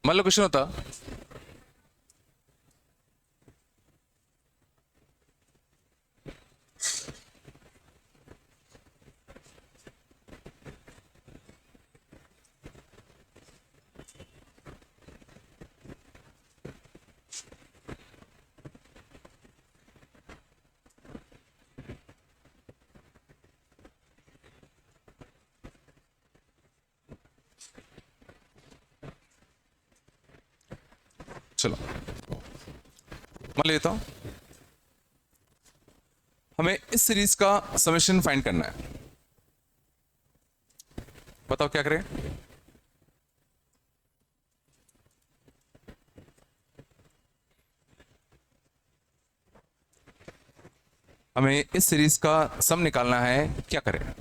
मान लो क्वेश्चन होता, चलो मान लेता हूं हमें इस सीरीज का समेशन फाइंड करना है। बताओ क्या करें। हमें इस सीरीज का सम निकालना है, क्या करें।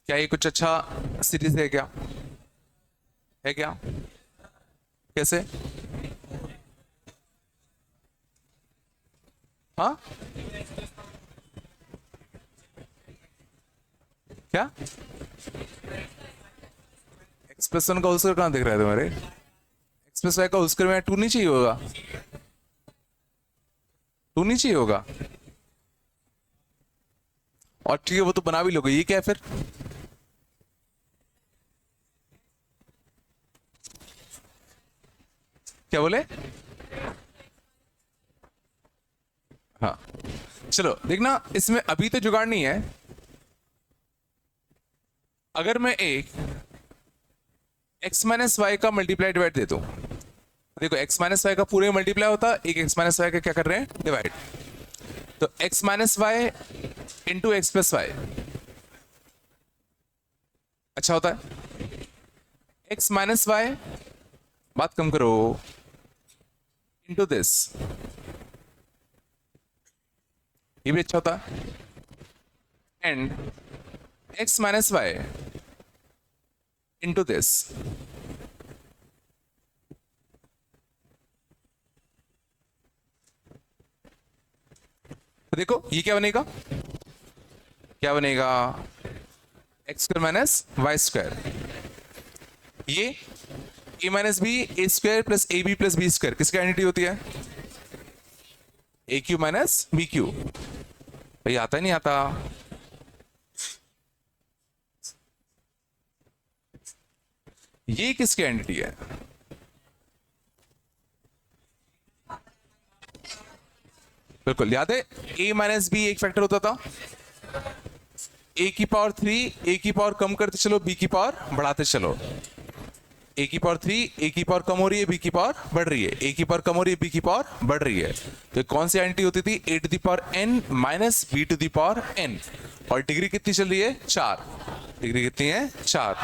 क्या ये कुछ अच्छा सीरीज है क्या? है क्या? कैसे? हाँ, क्या एक्सप्रेशन का उसका कहां दिख रहा है तुम्हारे? एक्सप्रेस वाई का उसकर में टू नहीं चाहिए होगा? टू नहीं चाहिए होगा? और ठीक है, वो तो बना भी लोगे। ये क्या है फिर? क्या बोले? हाँ, चलो देखना, इसमें अभी तो जुगाड़ नहीं है। अगर मैं एक x माइनस वाई का मल्टीप्लाई डिवाइड दे दूं, देखो x माइनस वाई का पूरे मल्टीप्लाई होता, एक x माइनस वाई का क्या कर रहे हैं, डिवाइड। तो x minus Y into X plus Y अच्छा होता है। x माइनस वाई, बात कम करो, इंटू दिस, ये भी अच्छा होता है। And x minus Y into this, तो देखो ये क्या बनेगा, क्या बनेगा, x square minus y square. ये a minus b a square plus a b plus b square किसकी आइडेंटिटी होती है? A cube minus b cube. भाई आता ही नहीं आता। ये किसकी आइडेंटिटी है? बिल्कुल याद है, ए माइनस बी एक फैक्टर होता था, ए की पावर 3, ए की पावर कम करते चलो, बी की पावर बढ़ाते चलो। ए की पावर 3, ए की पावर कम हो रही है, बी की पावर बढ़ रही है, ए की पावर कम हो रही है, बी की पावर बढ़ रही है। तो कौन सी आइडेंटिटी होती थी? A to the power n minus b to the power n. और डिग्री कितनी चल रही है? 4। डिग्री कितनी है? 4।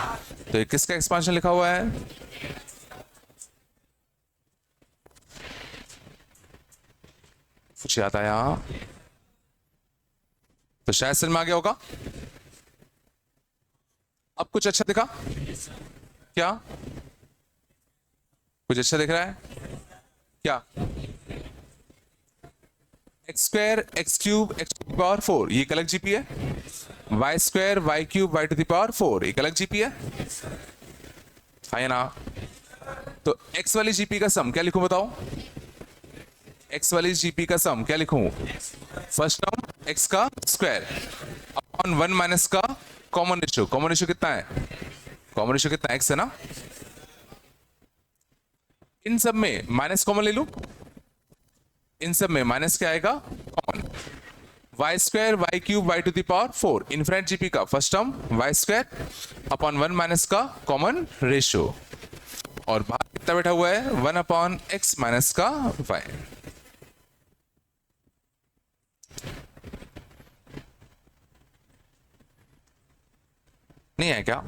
तो ये किसका एक्सपांशन लिखा हुआ है? कुछ याद आया तो शायद समझ में आ गया होगा। अब कुछ अच्छा दिखा क्या? कुछ अच्छा दिख रहा है क्या? X square X cube X to power 4 ये एक अलग जीपी है। Y square Y cube Y to the power 4 एक अलग जीपी है ना? तो एक्स वाली जीपी का सम क्या लिखूं बताओ? एक्स वाली जीपी का सम क्या लिखूं? फर्स्ट टर्म एक्स का स्क्वायर अपॉन 1 माइनस का कॉमन रेशियो। कॉमन रेशियो कितना है? कॉमन रेशियो कितना? एक्स है ना? इन सब में माइनस कॉमन ले लूं, इन सब में माइनस क्या आएगा? Common. Y square Y cube Y to the power 4 infinite GP का first term y square upon 1 minus का कॉमन रेशियो, और बाहर कितना बैठा हुआ है? 1 अपॉन एक्स माइनस का वाई। नहीं है क्या?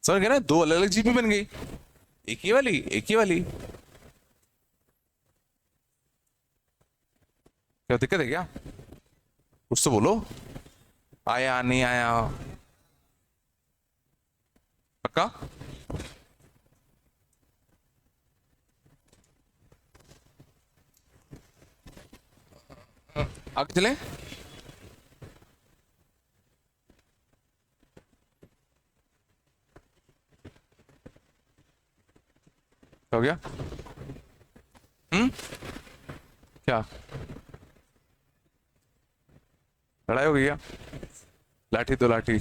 समझ गए ना? दो अलग अलग जीपी बन गई, एक ही वाली एक ही वाली। क्या दिक्कत है क्या? कुछ तो बोलो। आया नहीं आया? पक्का? आगे चले। हो गया? क्या लड़ाई हो गई क्या? लाठी तो लाठी।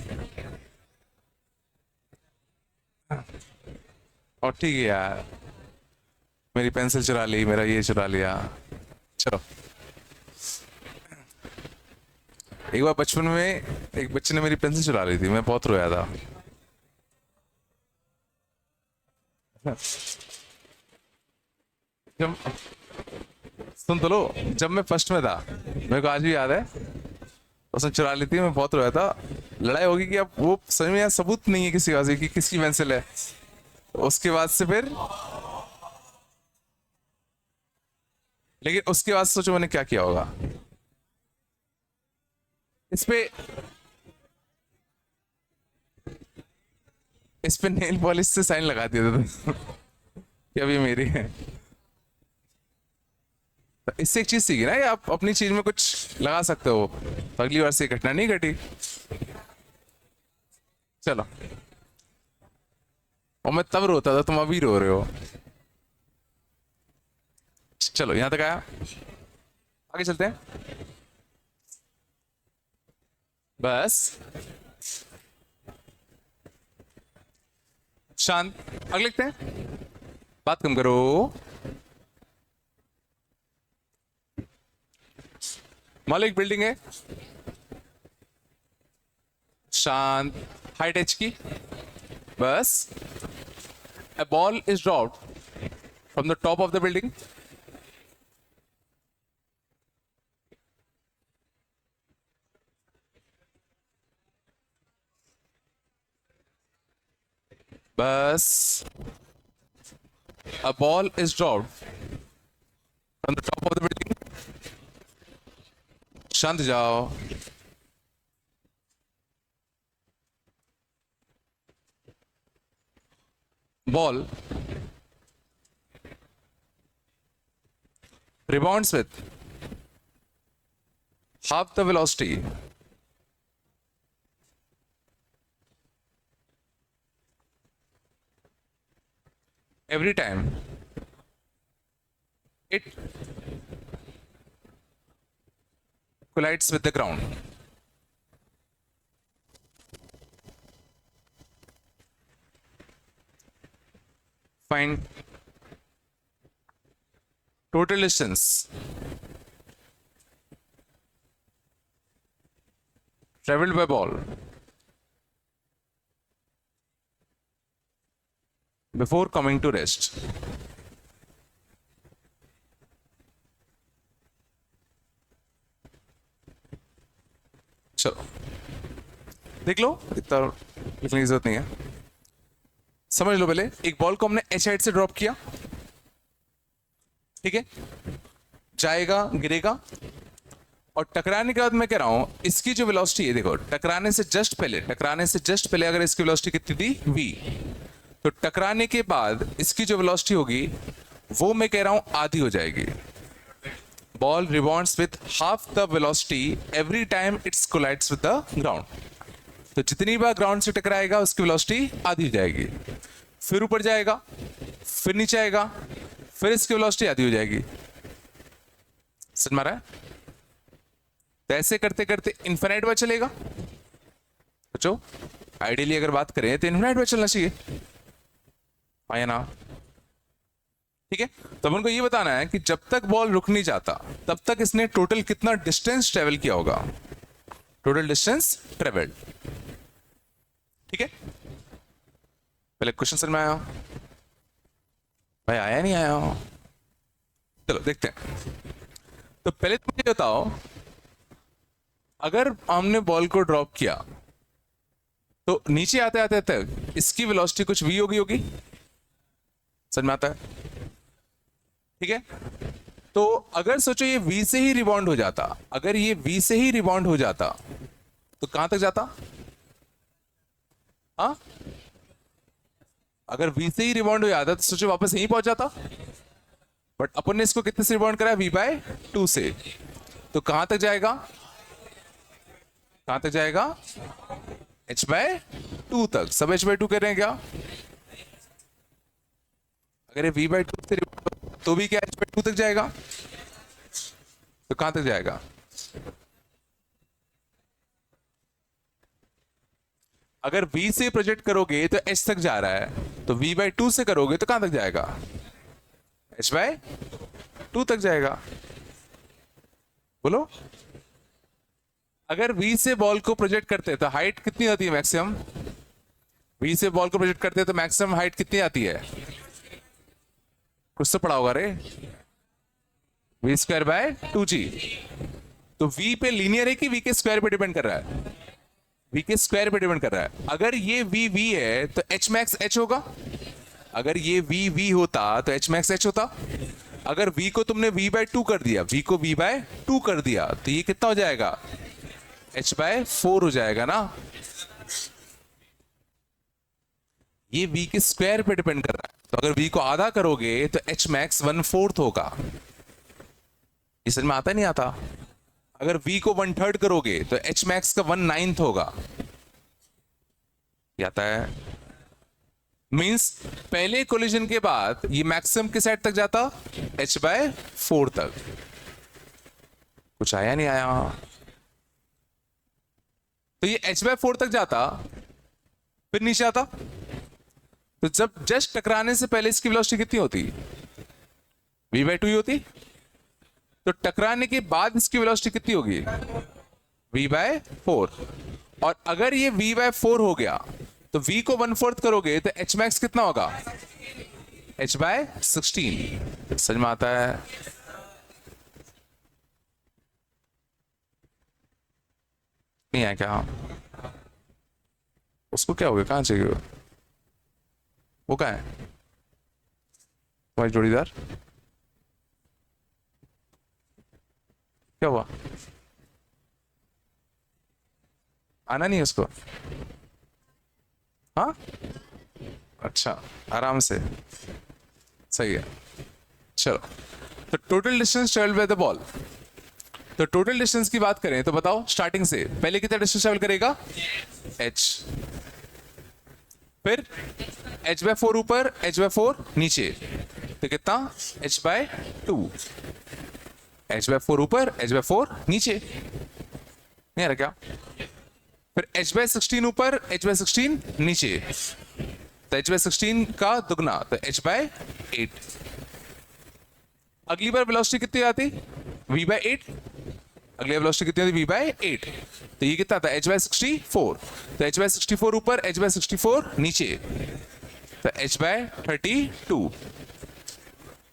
और ठीक है यार, मेरी पेंसिल चुरा ली, मेरा ये चुरा लिया। चलो, एक बार बचपन में एक बच्चे ने मेरी पेंसिल चुरा ली थी, मैं बहुत रोया था। जब सुन तो लो, जब मैं फर्स्ट में था, मेरे को आज भी याद है, उसने चुरा ली थी, मैं बहुत रोया था। लड़ाई होगी कि अब वो समझ में यार सबूत नहीं है किसी बात की किसकी पेंसिल है। उसके बाद से फिर, लेकिन उसके बाद सोचो मैंने क्या किया होगा इस पे। इस पे नेल पॉलिश से साइन लगा दिया था कि अब ये मेरी है। तो इससे एक चीज सीखी ना, कि आप अपनी चीज में कुछ लगा सकते हो, तो अगली बार से ये घटना नहीं घटी। चलो, और मैं तब रोता था, तुम अभी रो रहे हो। चलो यहां तक आया, आगे चलते हैं। बस शांत, आगे लिखते हैं, बात कम करो। मान लो एक बिल्डिंग है, शांत, हाइट एच की। बस, a ball is dropped from the top of the building. बस, a ball is dropped from the top of the building. शांत जाओ। Ball rebounds with half the velocity every time it collides with the ground. Find total distance traveled by ball before coming to rest. चलो देख लो, इतना लिखने की जरूरत नहीं है, समझ लो। पहले एक बॉल को हमने एच हाइट से ड्रॉप किया, ठीक है, जाएगा, गिरेगा, और टकराने के बाद मैं कह रहा हूं इसकी जो वेलोसिटी है, देखो टकराने से जस्ट पहले अगर इसकी वेलोसिटी कितनी थी v, तो टकराने के बाद इसकी जो वेलोसिटी होगी वो मैं कह रहा हूं आधी हो जाएगी। Ball rebounds with half the velocity every time its collides with the ground. तो जितनी बार ग्राउंड से टकराएगा उसकी वेलोसिटी आधी हो जाएगी, फिर ऊपर जाएगा, फिर नीचे आएगा, फिर इसकी वेलोसिटी आधी हो जाएगी। समझ में आ रहा है? तो ऐसे करते करते इन्फिनाइट बार चलेगा। बच्चों आइडियली अगर बात करें तो इन्फिनाइट बार चलना चाहिए, आया ना? ठीक है, तो अपन को ये बताना है कि जब तक बॉल रुक नहीं जाता तब तक इसने टोटल कितना डिस्टेंस ट्रेवल किया होगा, टोटल डिस्टेंस ट्रेवल्ड। ठीक है, पहले क्वेश्चन समझ में आया भाई? आया नहीं आया? चलो देखते हैं। तो पहले तुम ये बताओ, अगर हमने बॉल को ड्रॉप किया तो नीचे आते आते तक इसकी वेलोसिटी कुछ v होगी। समझ में आता है? ठीक है, तो अगर सोचो ये v से ही रिबाउंड हो जाता, अगर ये v से ही रिबाउंड हो जाता तो कहां तक जाता? हाँ, अगर v से ही रिबाउंड हो जाता तो सोचो वापस यहीं पहुंच जाता। बट अपन ने इसको कितने से रिबाउंड कराया? v/2 से। तो कहां तक जाएगा? कहां तक जाएगा? h/2 तक। सब h/2 कर रहे हैं क्या? अगर ये v/2 से तो भी क्या h/2 तक जाएगा? तो कहां तक जाएगा? अगर v से प्रोजेक्ट करोगे तो h तक जा रहा है, तो v/2 से करोगे तो कहां तक जाएगा? h/2 तक जाएगा। बोलो, अगर v से बॉल को प्रोजेक्ट करते हैं तो हाइट कितनी होती है मैक्सिमम? v से बॉल को प्रोजेक्ट करते हैं तो मैक्सिमम हाइट कितनी आती है? कुछ तो पढ़ा होगा रे। v²/2g। तो v पे लीनियर है कि v के स्क्वायर पे डिपेंड कर रहा है? v के स्क्वायर पे डिपेंड कर रहा है। अगर ये v है तो h max h होगा। अगर ये v होता तो h max h होता। अगर v को तुमने v/2 कर दिया, v को v/2 कर दिया, तो ये कितना हो जाएगा? h/4 हो जाएगा ना। ये v के स्क्वायर पे डिपेंड कर रहा है, तो अगर v को आधा करोगे तो h max 1/4 होगा। ये समझ में आता नहीं आता? अगर v को 1/3 करोगे तो h max का 1/9 होगा। आता है? मींस पहले कोलिजन के बाद ये मैक्सिमम किस साइड तक जाता? h/4 तक। कुछ आया नहीं आया? तो ये h/4 तक जाता, फिर नीचे आता। तो जब जस्ट टकराने से पहले इसकी वेलोसिटी कितनी होती? v/2 ही होती। तो टकराने के बाद इसकी वेलोसिटी कितनी होगी? v/4। और अगर ये v/4 हो गया तो v को 1/4 करोगे तो h max कितना होगा? h/16। समझ में आता है? नहीं है क्या? उसको क्या हो गया? कहां चाहिए वो? कहां है तुम्हारी जोड़ीदार? क्या हुआ? आना नहीं है उसको? हाँ, अच्छा, आराम से, सही है। चलो, तो total distance travel by the ball. तो टोटल डिस्टेंस की बात करें तो बताओ, स्टार्टिंग से पहले कितना डिस्टेंस ट्रेवल करेगा? h। फिर h/4 ऊपर, h/4 नीचे, तो कितना? h/2। h/4 ऊपर, h/4 नीचे, नहीं आ रहा क्या? फिर h/16 ऊपर, h/16 नीचे, तो h/16 का दुगना, तो h/8। अगली बार वेलोसिटी कितनी आती? v/8। अगली वेलोसिटी कितनी आती? v/8। तो ये कितना था? h/64। तो h/64 ऊपर, h/64 नीचे, तो h/32।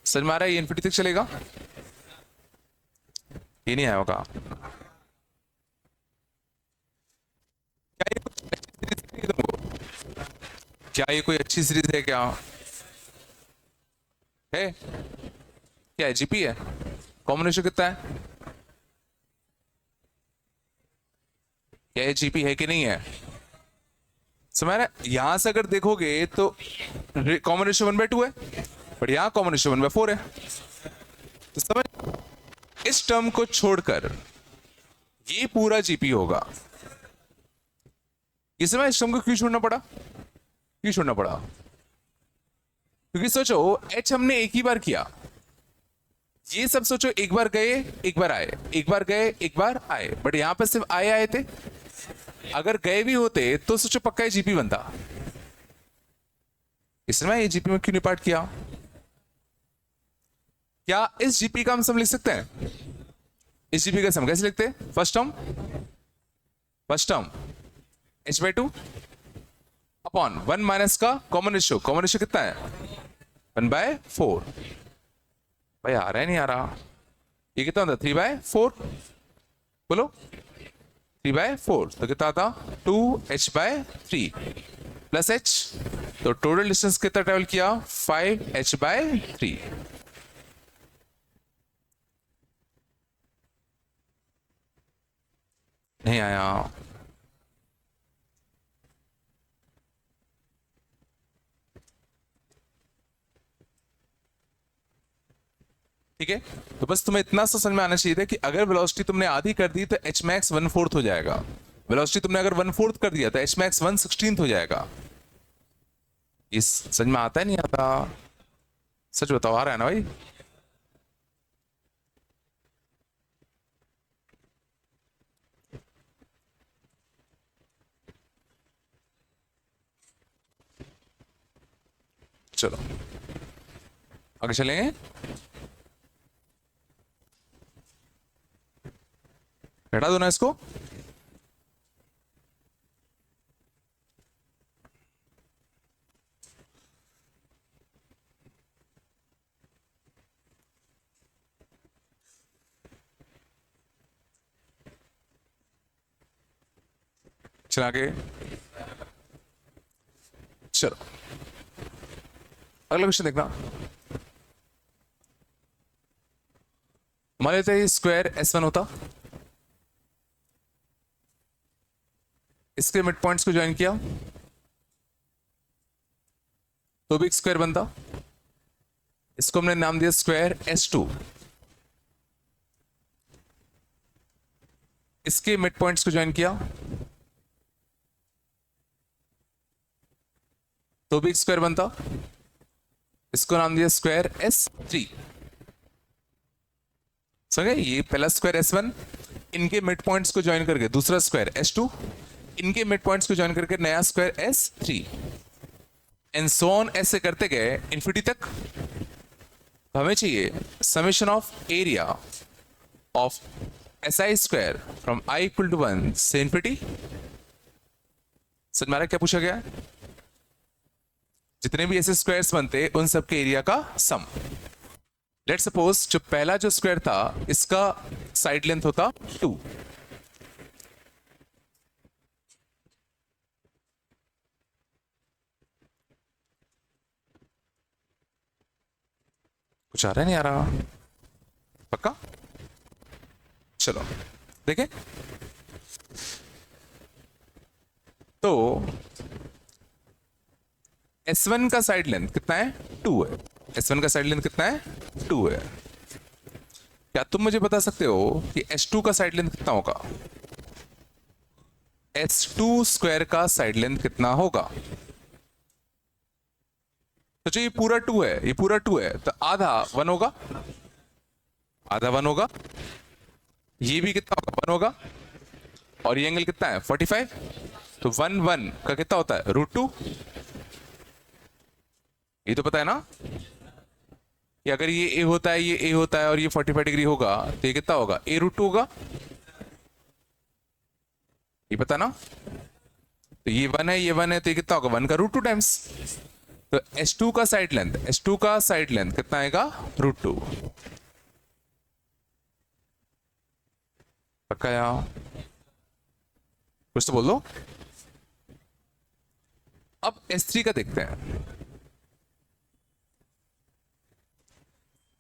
समझ में आ रहा है? ये इन्फिनिटी तक चलेगा। ये नहीं आया होगा। क्या ये कोई अच्छी सीरीज है क्या? है क्या? जीपी है? कॉम्बिनेशन कितना है? क्या ये जीपी है कि नहीं है? समझ, यहां से अगर देखोगे तो कॉम्बिनेशन 1/2 है, बट यहां कॉम्बिनेशन 1/4 है। तो समझ, इस टर्म को छोड़कर ये पूरा जीपी होगा। इस समय इस टर्म को क्यों छोड़ना पड़ा? क्यों छोड़ना पड़ा? क्योंकि सोचो, h हमने एक ही बार किया। ये सब सोचो, एक बार गए, एक बार आए, एक बार गए, एक बार आए, बट यहां पर सिर्फ आए आए थे। अगर गए भी होते तो सोचो पक्का ये जीपी बनता। इसमें ये जीपी में क्यों नहीं पार्ट किया? क्या इस जीपी का हम सम लिख सकते हैं? इस जीपी का सम कैसे लिखते हैं? First term h/2 upon 1 minus का कॉमन रेशियो कितना है? 1/4। भाई आ रहा है नहीं आ रहा? ये कितना होता? 3/4। बोलो, 3/4 तो कितना आता? 2h/3 plus h। तो टोटल डिस्टेंस कितना ट्रेवल किया? 5h/3। नहीं आया? ठीक है, तो बस तुम्हें इतना सा समझ में आना चाहिए था कि अगर वेलोसिटी तुमने आधी कर दी तो h max 1/4 हो जाएगा। वेलोसिटी तुमने अगर 1/4 कर दिया तो h max 1/16 हो जाएगा। इस समझ में आता है नहीं आता? सच बताओ, आ रहा है ना भाई? चलो आगे चलेंगे। हटा दो ना इसको। चला के चलो अगला क्वेश्चन देखना। मान लेते हैं स्क्वायर S1 होता, इसके मिड पॉइंट्स को ज्वाइन किया तो भी एक स्क्वायर बनता। इसको हमने नाम दिया स्क्वायर S2। इसके मिड पॉइंट्स को ज्वाइन किया तो भी एक स्क्वायर बनता। इसको नाम दिया स्क्वायर S3। समझे? ये पहला स्क्वायर S1, इनके मिड पॉइंट्स को ज्वाइन करके दूसरा स्क्वायर S2, इनके मिड पॉइंट्स को ज्वाइन करके नया square S3, and so on ऐसे करते गए इन्फिनिटी तक। तो हमें चाहिए summation of area of SI square from I equal to 1 से इन्फिनिटी। समझ में आ रहा है क्या पूछा गया? जितने भी ऐसे स्क्वायर्स बनते उन सब के एरिया का सम। लेट सपोज जो पहला जो स्क्वायर था इसका साइड लेंथ होता 2, कुछ आ रहा है नहीं आ रहा? पक्का? चलो देखें तो S1 का साइड लेंथ कितना है? 2 है। S1 का साइड लेंथ कितना है? 2 है। क्या तुम मुझे बता सकते हो कि S2 का साइड लेंथ कितना होगा? S2 स्क्वायर का साइड लेंथ कितना होगा? तो जो ये पूरा 2 है, ये पूरा 2 है, तो आधा 1 होगा, आधा 1 होगा। ये भी कितना होगा? 1 होगा। और ये एंगल कितना है? 45। तो 1 1 का कितना होता है? √2। ये तो पता है ना कि अगर ये A होता है, ये A होता है और ये 45 डिग्री होगा तो ये कितना होगा? A √2 होगा। ये पता ना? तो ये 1 है, ये 1 है, तो ये कितना होगा? 1 का √2 टाइम्स। तो S2 का साइड लेंथ, S2 का साइड लेंथ कितना आएगा? √2। पक्का यार? कुछ तो बोल दो। अब S3 का देखते हैं।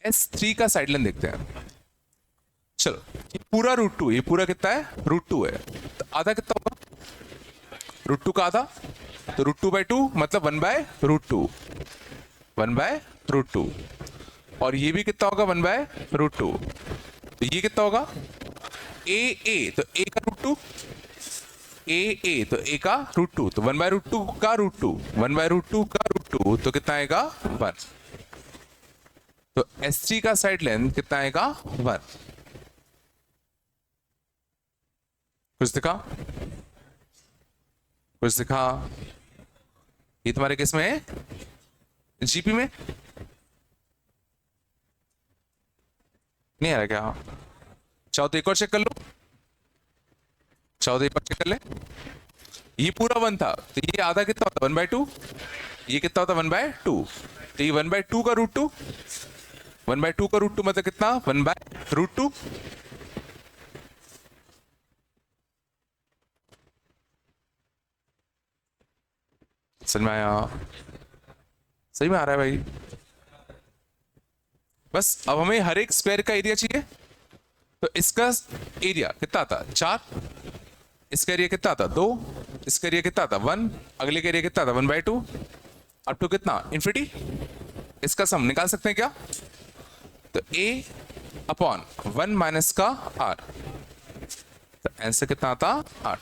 S3 का साइड लेंथ देखते हैं। चलो ये पूरा √2, ये पूरा कितना है? √2 है। तो आधा कितना होगा? √2 का आधा, तो √2/2 मतलब 1/√2, 1/√2। और ये भी कितना होगा? 1/√2। तो ये कितना होगा? A तो A का √2, A तो A का √2, तो 1/√2 का √2, 1/√2 का √2, तो कितना आएगा? 1। तो S3 का साइड लेंथ कितना आएगा? 1। कुछ दिखा? कुछ दिखा? ये तुम्हारे केस में है? GP में नहीं आ रहा क्या? चाहो तो एक और चेक कर लो, चाहो तो एक और चेक कर ले। ये पूरा 1 था, तो ये आधा कितना होता? 1/2। ये कितना होता? 1/2। तो ये 1/2 का √2, 1/2 का √2 मतलब कितना? 1/√2। समझ में आया? सही में आ रहा है भाई? बस अब हमें हर एक स्क्वायर का एरिया चाहिए। तो इसका एरिया कितना आता? 4। इसका एरिया कितना आता? 2। इसका एरिया कितना आता? 1। अगले का एरिया कितना आता? 1/2। अप टू कितना? इन्फिनिटी। इसका सम निकाल सकते हैं क्या? तो A/1 का R, तो आंसर कितना आता? 8।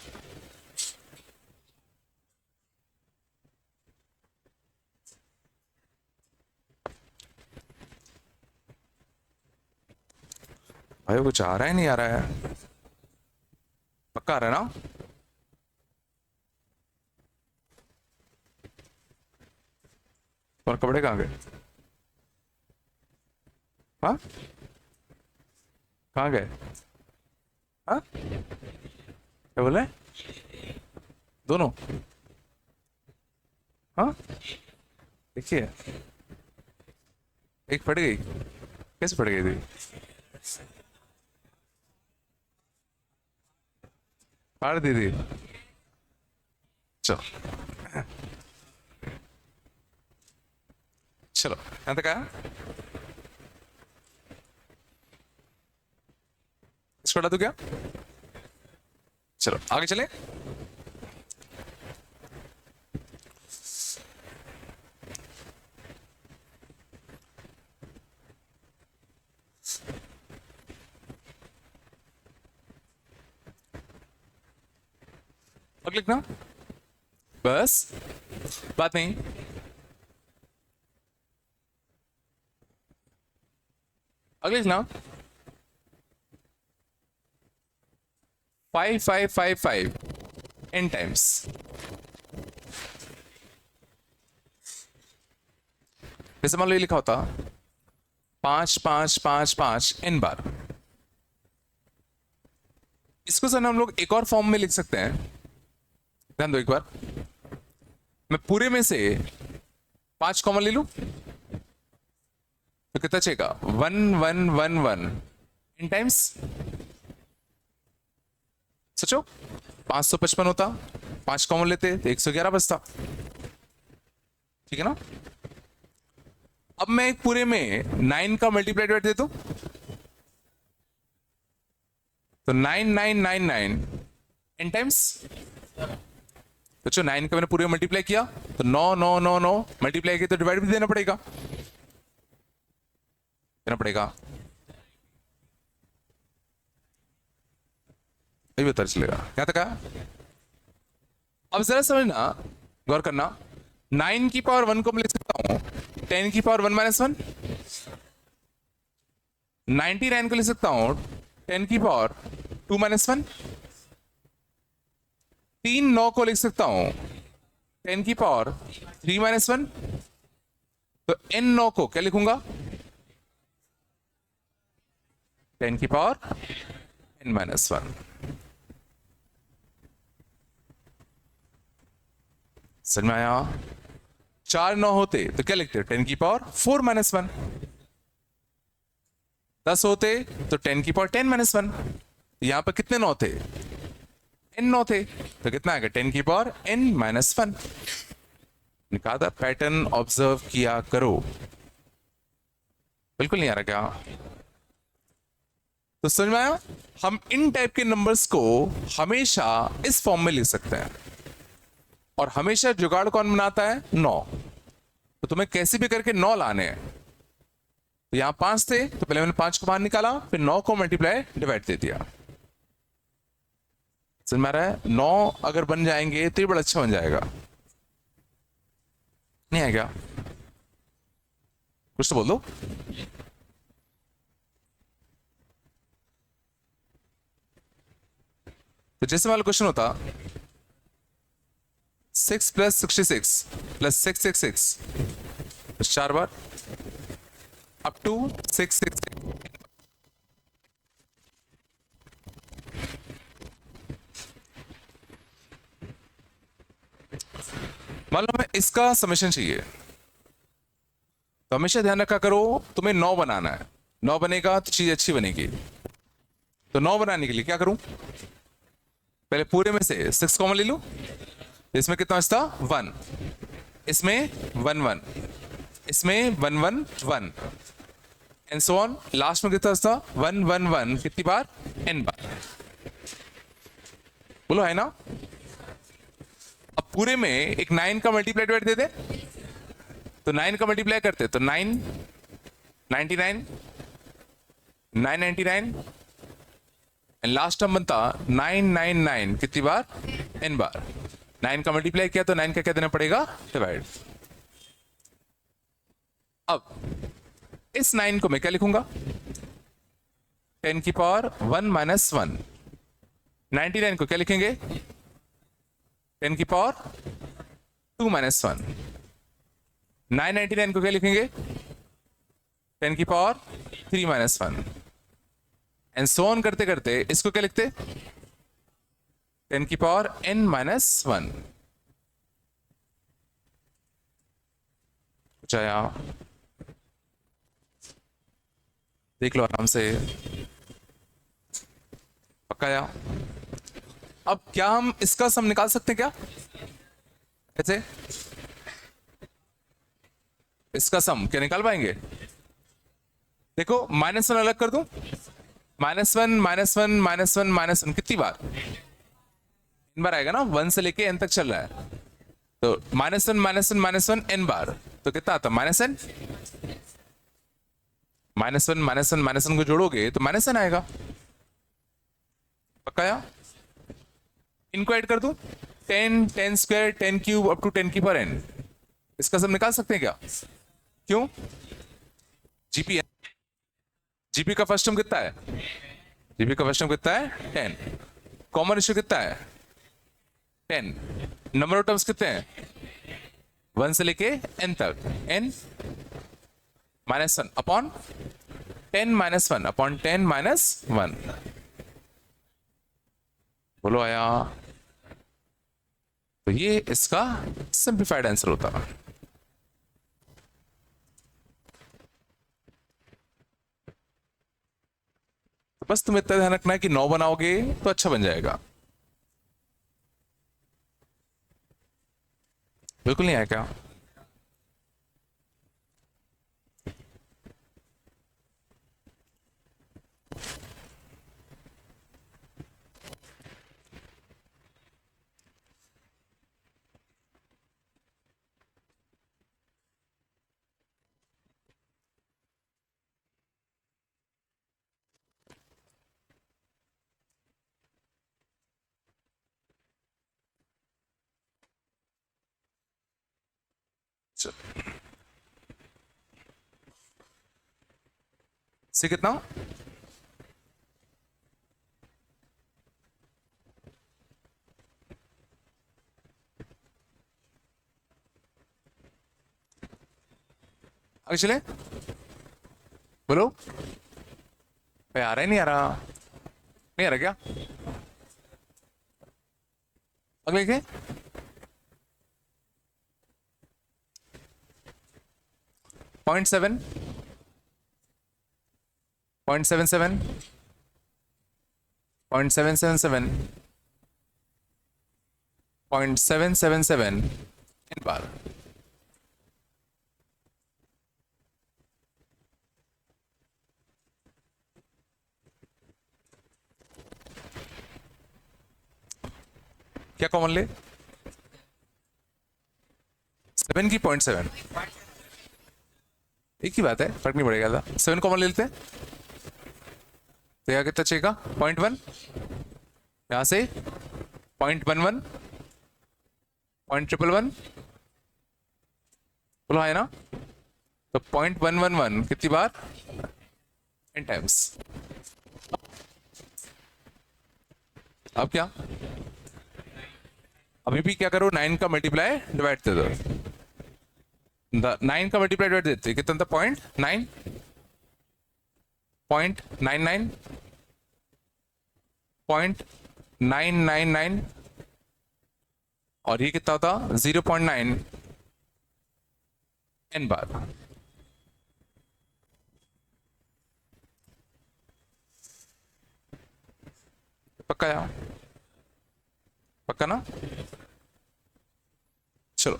भाई कुछ आ रहा है नहीं आ रहा है? पक्का आ रहा है ना? और कपड़े कहाँ गए? हाँ, कहाँ गए? हाँ, क्या बोल रहे हैं? दोनों? हाँ, देखिए, एक फट गई। कैसे फट गई थी? फाड़ दी थी? चलो, चलो यहाँ तक आया। इसको हटा दूं क्या? चलो आगे चले। अब लिखना, बस, बात नहीं। अगले लिखना, 5555 n टाइम्स। जैसे मान लो ये लिखा होता 5555 n बार। इसको सर हम लोग एक और फॉर्म में लिख सकते हैं। ध्यान दो एक बार, मैं पूरे में से 5 कॉमन ले लूं तो कितना चाहिएगा? 1111 इन टाइम्स। सोचो, 555 होता, 5 कॉमन लेते तो 111 बचता। ठीक है ना? अब मैं एक पूरे में 9 का मल्टीप्लाई डिवाइड दे दूं तो 9999 इन टाइम्स। तो 9 का मैंने पूरे मल्टीप्लाई किया तो 9 मल्टीप्लाई किया तो डिवाइड भी देना पड़ेगा, ये भी पता चलेगा। क्या तक आया? अब जरा समझना, गौर करना, 9 की पावर 1 को मैं लिख सकता हूं 10 की पावर 1 माइनस 1। 99 को लिख सकता हूं 10 की पावर 2 माइनस 1। 3 9 को लिख सकता हूं 10 की पावर 3 माइनस 1। तो n 9 को क्या लिखूंगा? 10 की पावर n माइनस 1। समझ में आया? 4 9 होते तो क्या लिखते? 10 की पावर 4 माइनस 1। 10 होते तो 10 की पावर 10 माइनस 1। यहां पर कितने 9 थे? n 9 थे तो कितना आएगा? 10 की पावर n माइनस 1। कहा था पैटर्न ऑब्जर्व किया करो। बिल्कुल नहीं आ रहा क्या? तो समझ में आया? हम इन टाइप के नंबर्स को हमेशा इस फॉर्म में लिख सकते हैं और हमेशा जुगाड़ कौन बनाता है? 9। तो तुम्हें कैसे भी करके 9 लाने हैं। तो यहां 5 थे तो पहले मैंने 5 को बाहर निकाला, फिर 9 को मल्टीप्लाई डिवाइड दे दिया। समझ में आ रहा है? 9 अगर बन जाएंगे तो ये बड़ा अच्छा बन जाएगा। नहीं है क्या? कुछ तो बोल दो। तो जैसे वाला क्वेश्चन होता 6 प्लस 66 प्लस 666 4 बार अप टू 666। मान लो हमें इसका समेशन चाहिए तो हमेशा ध्यान रखा करो तुम्हें 9 बनाना है। 9 बनेगा तो चीज अच्छी बनेगी। तो 9 बनाने के लिए क्या करूं? पहले पूरे में से 6 कॉमन ले लूं तो इसमें कितना बचता? 1, इसमें 1 1, इसमें 1 1 1 एंड सो ऑन। लास्ट में कितना बचता? 1 1 1 कितनी बार? n बार। बोलो है ना? अब पूरे में एक 9 का मल्टीप्लाई डिवाइड दे दे तो 9 का मल्टीप्लाई करते तो 9 99 999 एंड लास्ट टर्म बनता 999 कितनी बार? n बार। 9 का मल्टीप्लाई किया तो 9 का क्या देना पड़ेगा? डिवाइड। अब इस 9 को मैं क्या लिखूंगा? 10 की पावर 1 माइनस 1। 99 को क्या लिखेंगे? 10 की पावर 2 माइनस 1। 999 को क्या लिखेंगे? 10 की power 3 minus 1। And so on करते करते इसको क्या लिखते? 10 की पावर n माइनस 1। कुछ आया? देख लो आराम से, पक्का आया? अब क्या हम इसका सम निकाल सकते हैं क्या? कैसे? इसका सम क्या निकाल पाएंगे? देखो माइनस 1 अलग कर दूं, माइनस 1 माइनस 1 माइनस 1 माइनस 1 कितनी बार? n बार आएगा ना, 1 से लेके n तक चल रहा है, तो माइनस 1 माइनस 1 माइनस 1 n बार, तो कितना आता? Minus n। Minus 1 minus 1 minus 1 को जोड़ोगे तो माइनस n आएगा। पक्का या? इनको ऐड कर दूं, 10 10 स्क्वायर 10 क्यूब अप टू 10 की पावर n, इसका सब निकाल सकते हैं क्या? क्यों? जीपी, जीपी का फर्स्ट टर्म कितना है? जीपी का फर्स्ट टर्म कितना है? 10। कॉमन रेशियो कितना है? 10। नंबर ऑफ टर्म्स कितने हैं? 1 से लेके n तक, n minus 1 upon 10 minus 1 upon 10 minus 1। बोलो आया? तो ये इसका सिंप्लीफाइड आंसर होता है। तो बस तुम्हें इतना ध्यान रखना है कि 9 बनाओगे तो अच्छा बन जाएगा। बिल्कुल नहीं आया क्या? से कितना? आगे चले, बोलो भाई, आ रहा है नहीं आ रहा? नहीं आ रहा क्या? अगले के 0.7 0.77 0.777 0.777 n बार। क्या कॉमन ले? 7 की 0.7, एक ही बात है, फर्क नहीं पड़ेगा। 7 कॉमन ले लेते हैं, तो यहाँ कितना चाहिएगा? 0.1, यहां से 0.11 0.111, बोलो है ना? तो 0.111 कितनी बार? n times. अब क्या? अभी भी क्या करो, 9 का मल्टीप्लाई डिवाइड दे दो। 9 का मल्टीप्लाई डिवाइड देते कितना था? 0.9 0.99 0.999 और ये कितना था? 0.9 n बार। पक्का या? पक्का ना? चलो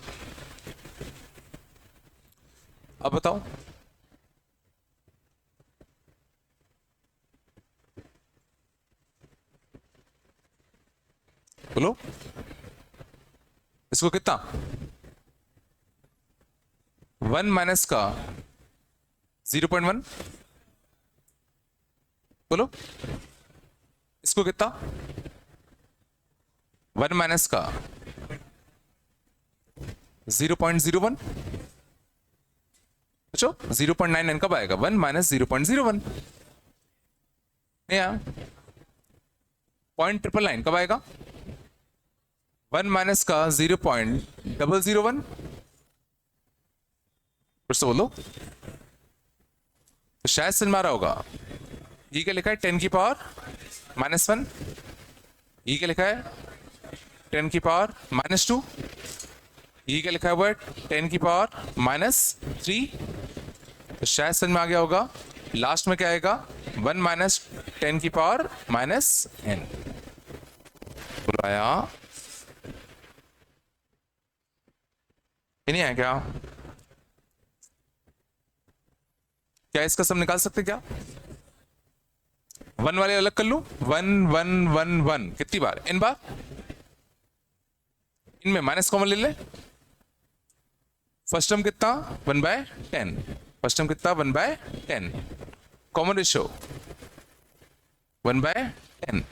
अब बताओ, बोलो इसको कितना? 1 माइनस का 0.1, बोलो इसको कितना? 1 माइनस का 0.01। पूछो 0.9 कब आएगा? 1 माइनस 0.01। या .999 कब आएगा? 1 माइनस का 0.001, फिर से बोलो। तो शायद समझ में आ रहा होगा। ये क्या लिखा है? 10 की पावर -1। ये क्या लिखा है? 10 की पावर -2। ये क्या लिखा है? वो 10 की पावर -3। तो शायद समझ में आ गया होगा। लास्ट में क्या आएगा? 1 माइनस 10 की पावर -n। बुलाया ये नहीं है क्या? क्या इसका सब निकाल सकते क्या? 1 वाले अलग कर लूं। 1 1 1 1 कितनी बार? n बार। इनमें माइनस कॉमन ले ले। फर्स्ट टर्म कितना? 1/10। फर्स्ट टर्म कितना? 1/10। Common ratio 1/10।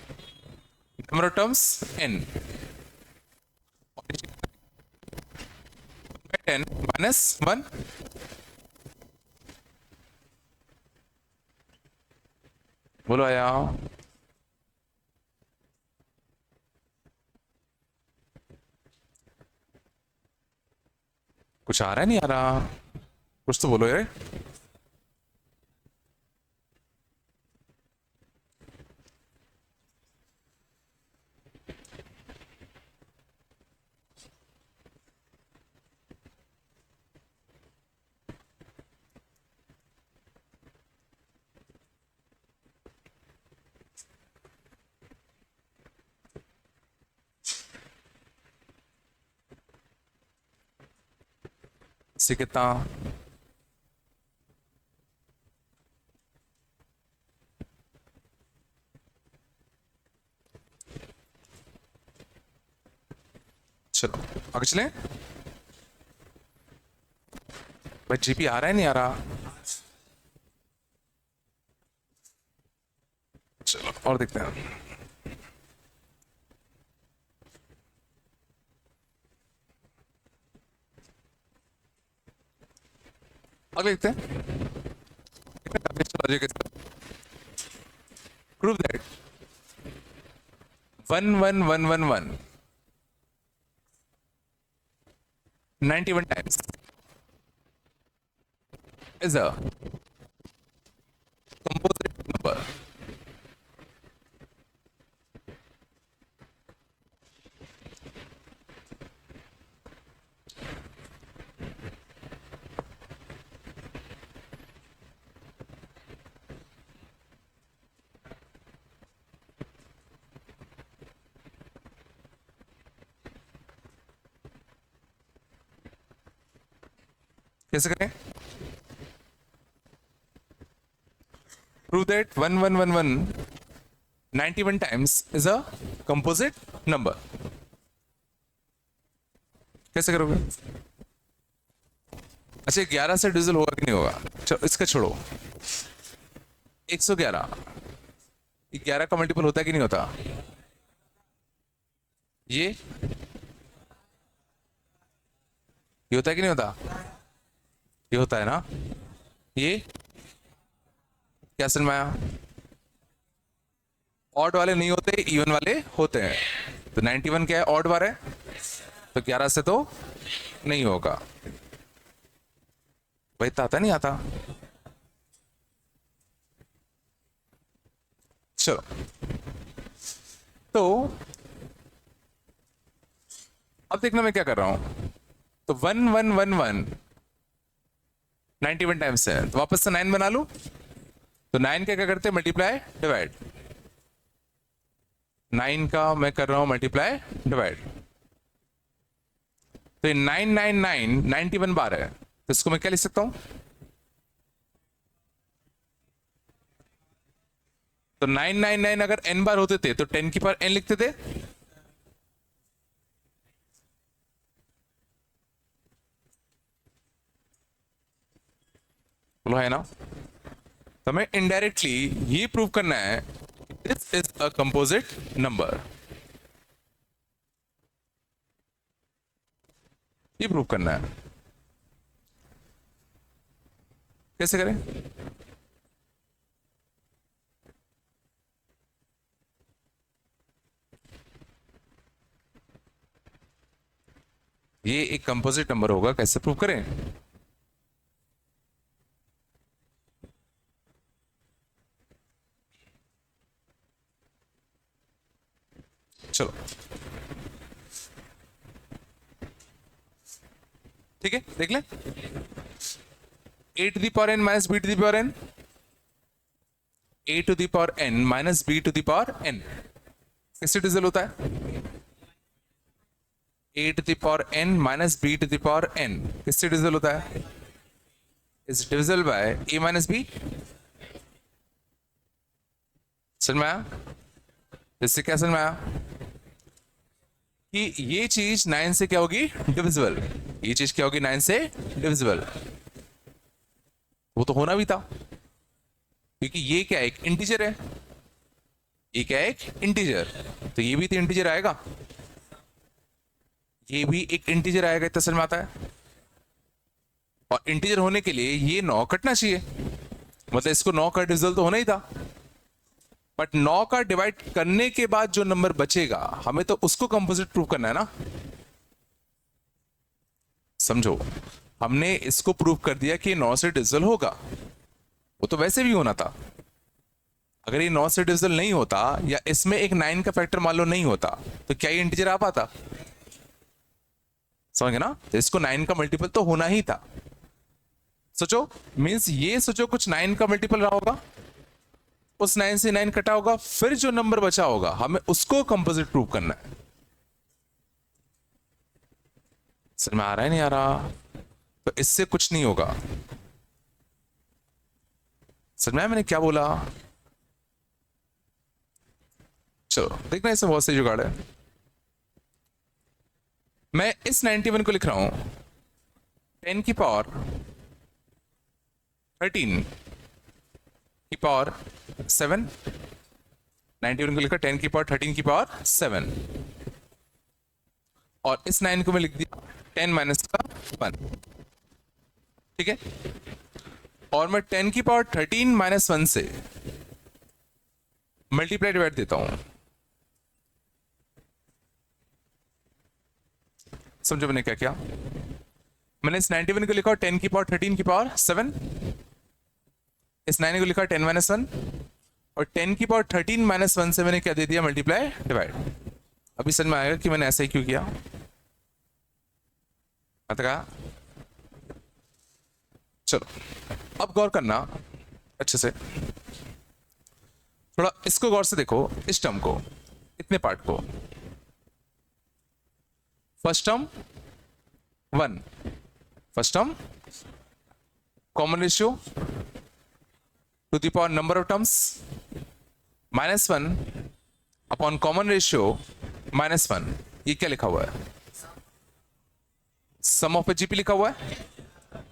Number of terms n। 10 -1। बोलो आया। कुछ आ रहा है? नहीं आ रहा? कुछ तो बोलो यार। से कितना? चलो आगे चलें। भाई जीपी आ रहा है? नहीं आ रहा? चलो और देखते हैं। आगे देखते हैं। Prove that 1 1 1 1 1 91 times is a composite number. कैसे करें? Prove that 1 1 1 1 91 times is a composite number. कैसे करोगे? अच्छा 11 से डिविजल होगा कि नहीं होगा? चलो इसका छोड़ो। 111 11 का मल्टीपल होता है कि नहीं होता? ये होता है कि नहीं होता? ये होता है ना? ये क्या समझ में आया? ऑड वाले नहीं होते, इवन वाले होते हैं। तो 91 क्या है? ऑड बार है, तो 11 से तो नहीं होगा। वही तो आता नहीं आता। चलो तो अब देखना मैं क्या कर रहा हूं। तो 1 1 1 1 91 टाइम्स है, तो वापस से 9 बना लू। तो 9 का क्या करते हैं? Multiply divide. 9 का मैं कर रहा हूं मल्टीप्लाई डिवाइड। तो ये 999 91 बार है, तो इसको मैं क्या लिख सकता हूं? तो 999 अगर n बार होते थे तो 10 की पावर n लिखते थे। बोलो है ना? तो हमें इनडायरेक्टली ये प्रूव करना है this is a composite number. ये प्रूव करना है। कैसे करें? ये एक कंपोजिट नंबर होगा, कैसे प्रूव करें? चलो ठीक है, देख ले। a to the power n minus b to the power n, a to the power n minus b to the power n किससे डिविजल होता है? a to the power n minus b to the power n किससे डिविजल होता है? Is divisible by a minus b। समझ में आया? इससे क्या समझ में आया कि ये चीज 9 से क्या होगी? डिविजिबल। ये चीज क्या होगी? 9 से डिविजिबल। वो तो होना भी था, क्योंकि ये क्या है? एक इंटीजर है। ये क्या है? एक इंटीजर। तो ये भी तो इंटीजर आएगा, ये भी एक इंटीजर आएगा, इतना समझ में आता है। और इंटीजर होने के लिए ये 9 कटना चाहिए, मतलब इसको 9 का डिविजल तो होना ही था। बट 9 का डिवाइड करने के बाद जो नंबर बचेगा, हमें तो उसको कंपोजिट प्रूव करना है ना। समझो, हमने इसको प्रूव कर दिया कि 9 से डिविजल होगा, वो तो वैसे भी होना था। अगर ये 9 से डिविजल नहीं होता, या इसमें एक 9 का फैक्टर मान लो नहीं होता, तो क्या ये इंटीजर आ पाता? समझ गए ना? तो इसको 9 का मल्टीपल तो होना ही था। सोचो, मींस ये सोचो कुछ 9 का मल्टीपल रहा होगा, उस 9 से 9 कटा होगा, फिर जो नंबर बचा होगा हमें उसको कंपोजिट प्रूव करना है। समझ में आ रहा है नहीं आ रहा? तो इससे कुछ नहीं होगा। समझ में आया मैंने क्या बोला? चलो देखना, इसमें बहुत से जुगाड़ है। मैं इस 91 को लिख रहा हूं 10 की पावर 13 की पावर 7। 91 को लिखा 10 की पावर 13 की पावर 7, और इस 9 को मैं लिख दिया 10 माइनस का 1। ठीक है, और मैं 10 की पावर 13 माइनस 1 से मल्टीप्लाई डिवाइड देता हूं। समझो मैंने क्या किया? मैंने इस 91 को लिखा 10 की पावर 13 की पावर 7, इस 9 को लिखा 10 माइनस 1, और 10 की पावर 13 माइनस 1 से मैंने क्या दे दिया? Multiply divide. अभी समझ में आएगा कि मैंने ऐसा ही क्यों किया। कहा? चलो अब गौर करना अच्छे से, थोड़ा इसको गौर से देखो, इस टर्म को, इतने पार्ट को। First term 1, first term common ratio two the power number of terms -1 upon common ratio -1। ये क्या लिखा हुआ है? सम ऑफ जीपी लिखा हुआ है।